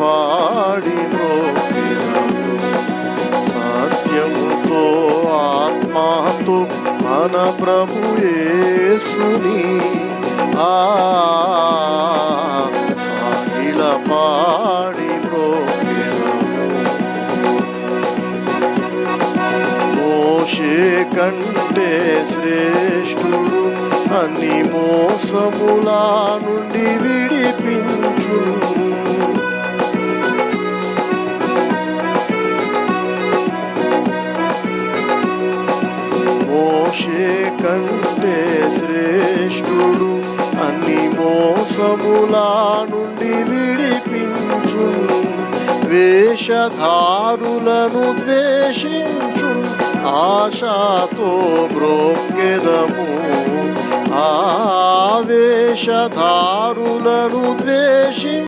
పాడి మ్రోక్కెదము. సత్యముతో ఆత్మతో మన ప్రభు యేసుని సాగిల పాడి మ్రోక్కెదము. మోషే కంటే శ్రేష్ఠుడు అన్ని మోసములా నుండి విడిపించు. మోషే కంటే శ్రేష్ఠుడు అన్ని మోసములా నుండి విడిపించు. వేషధారులను ద్వేషించు ఆశతో బ్రోక్కెదము. వేషధారులను ద్వేషించు